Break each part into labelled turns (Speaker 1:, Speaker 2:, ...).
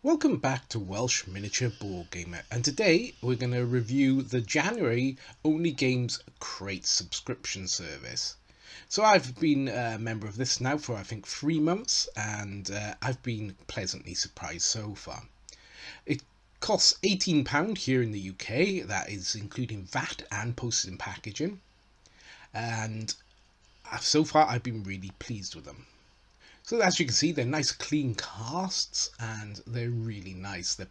Speaker 1: Welcome back to Welsh Miniature Board Gamer, and today we're going to review the January Only Games Crate subscription service. So I've been a member of this now for I think 3 months, and I've been pleasantly surprised so far. It costs £18 here in the UK, that is including VAT and postage and packaging, and so far I've been really pleased with them. So as you can see, they're nice clean casts, and they're really nice. They're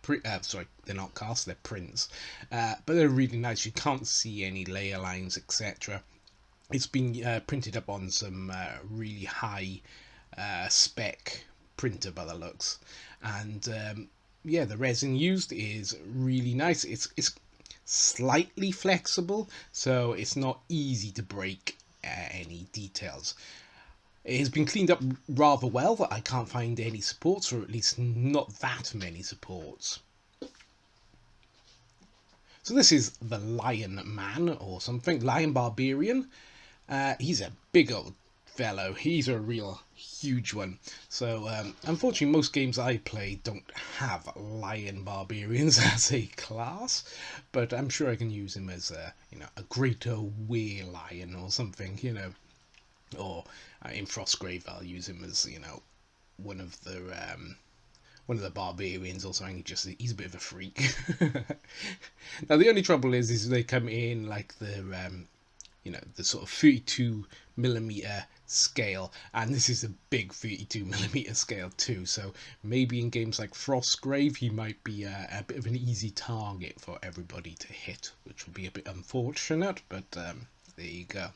Speaker 1: not casts, they're prints, but they're really nice. You can't see any layer lines, etc. It's been printed up on some really high spec printer by the looks, and yeah, the resin used is really nice. It's slightly flexible, so it's not easy to break any details. It has been cleaned up rather well, that I can't find any supports, or at least not that many supports. So this is the Lion Man or something, Lion Barbarian. He's a big old fellow, he's a real huge one. So unfortunately most games I play don't have Lion Barbarians as a class, but I'm sure I can use him as a greater were lion or something, or in Frostgrave I'll use him as one of the barbarians or something. He's a bit of a freak. Now the only trouble is they come in like the sort of 32mm scale, and this is a big 32mm scale too, so maybe in games like Frostgrave he might be a bit of an easy target for everybody to hit, which would be a bit unfortunate, but there you go.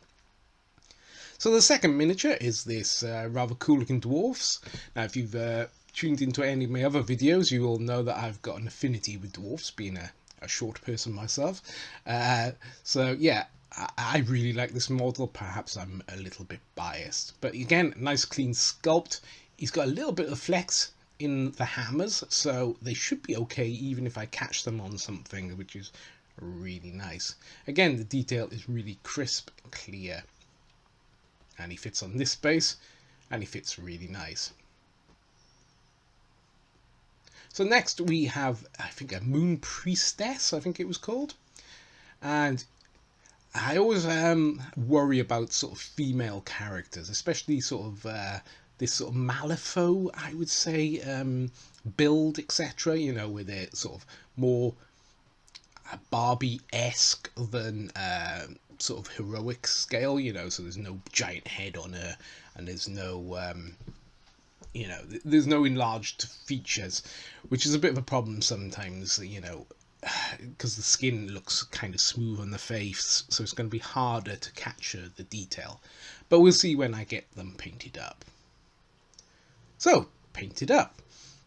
Speaker 1: So the second miniature is this rather cool looking dwarfs. Now if you've tuned into any of my other videos, you will know that I've got an affinity with dwarfs, being a short person myself. So yeah, I really like this model. Perhaps I'm a little bit biased, but again, nice clean sculpt. He's got a little bit of flex in the hammers, so they should be okay even if I catch them on something, which is really nice. Again, the detail is really crisp and clear, and he fits on this space, and he fits really nice. So next we have, I think, a Moon Priestess, I think it was called. And I always worry about sort of female characters, especially sort of this sort of Malifaux, I would say, build, etc. Where they're sort of more Barbie-esque than sort of heroic scale, so there's no giant head on her, and there's no there's no enlarged features, which is a bit of a problem sometimes, because the skin looks kind of smooth on the face, so it's going to be harder to capture the detail, but we'll see when I get them painted up. So, painted up.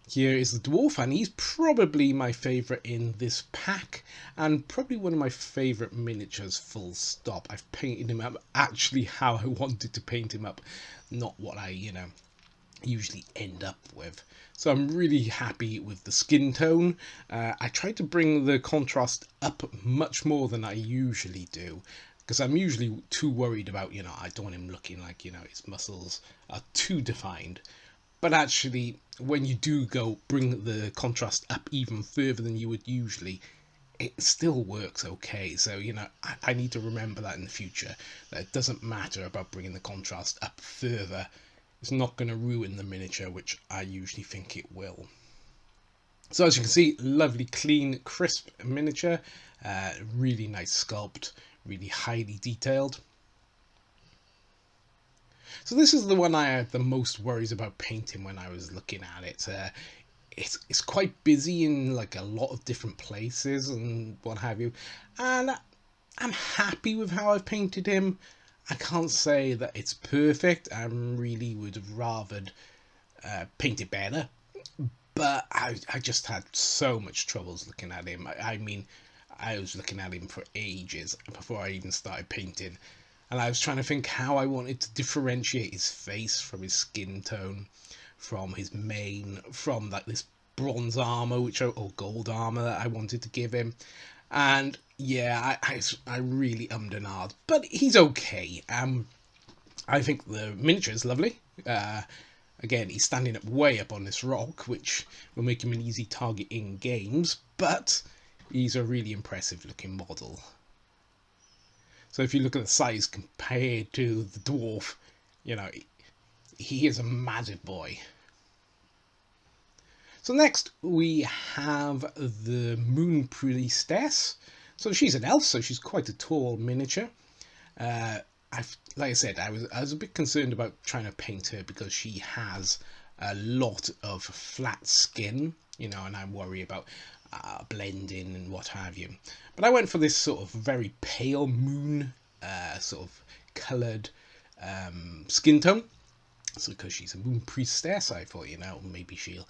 Speaker 1: Here is the dwarf, and he's probably my favourite in this pack, and probably one of my favourite miniatures, full stop. I've painted him up actually how I wanted to paint him up, not what I, usually end up with. So I'm really happy with the skin tone. I tried to bring the contrast up much more than I usually do, because I'm usually too worried about, I don't want him looking like, his muscles are too defined. But actually, when you do bring the contrast up even further than you would usually, it still works okay. So, I need to remember that in the future, that it doesn't matter about bringing the contrast up further. It's not going to ruin the miniature, which I usually think it will. So as you can see, lovely, clean, crisp miniature. Really nice sculpt, really highly detailed. So this is the one I had the most worries about painting when I was looking at it. It's quite busy in like a lot of different places and what have you, and I'm happy with how I've painted him. I can't say that it's perfect. I really would have rathered paint it better, but I just had so much troubles looking at him. I mean, I was looking at him for ages before I even started painting, and I was trying to think how I wanted to differentiate his face from his skin tone, from his mane, from like this bronze armor, or gold armor that I wanted to give him. And yeah, I really ummed and ahed, but he's okay. I think the miniature is lovely. Again, he's standing up way up on this rock, which will make him an easy target in games, but he's a really impressive looking model. So if you look at the size compared to the dwarf, you know, he is a massive boy. So next we have the Moon Priestess. So she's an elf, so she's quite a tall miniature. Like I said, I was a bit concerned about trying to paint her because she has a lot of flat skin, you know, and I worry about blending and what have you. But I went for this sort of very pale moon sort of coloured skin tone. So because she's a moon priestess, I thought, you know, maybe she'll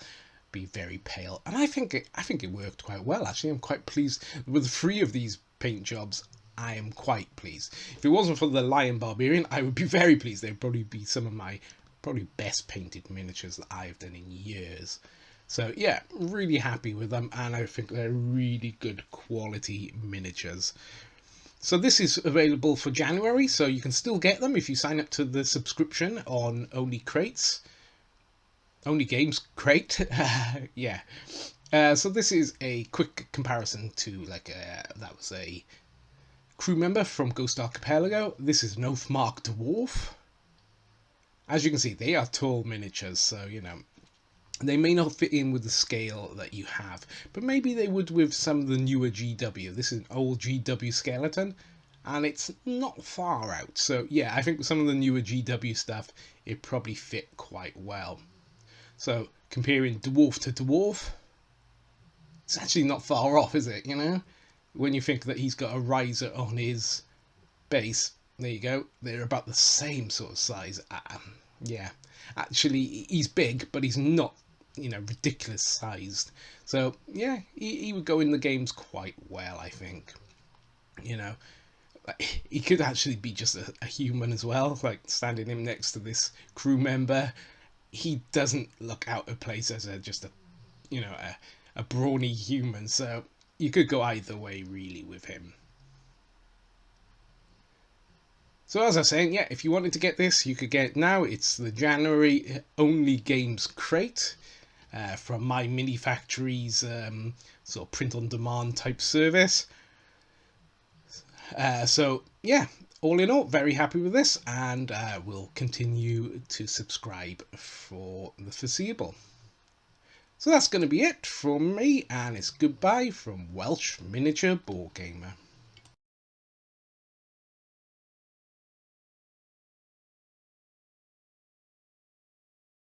Speaker 1: be very pale, and I think it worked quite well. Actually, I'm quite pleased with 3 of these paint jobs. I am quite pleased. If it wasn't for the Lion Barbarian, I would be very pleased. They'd probably be some of my best painted miniatures that I've done in years. So yeah, really happy with them, and I think they're really good quality miniatures. So this is available for January, so you can still get them if you sign up to the subscription on Only Crates. Only Games Crate. Yeah. So this is a quick comparison to that was a crew member from Ghost Archipelago. This is an Oathmark Dwarf. As you can see, they are tall miniatures, so, you know, they may not fit in with the scale that you have, but maybe they would with some of the newer GW. This is an old GW skeleton, and it's not far out. So, yeah, I think some of the newer GW stuff, it probably fit quite well. So, comparing dwarf to dwarf, it's actually not far off, is it, you know? When you think that he's got a riser on his base, there you go, they're about the same sort of size. Yeah, actually, he's big, but he's not, you know, ridiculous sized. So, yeah, he would go in the games quite well, I think. You know, he could actually be just a human as well, like standing him next to this crew member. He doesn't look out of place as just a, you know, a brawny human. So you could go either way really with him. So as I was saying, yeah, if you wanted to get this, you could get it now. It's the January Only Games crate from My Mini Factory's sort of print-on-demand type service. So yeah, all in all, very happy with this, and we'll continue to subscribe for the foreseeable. So that's going to be it from me, and it's goodbye from Welsh Miniature Board Gamer.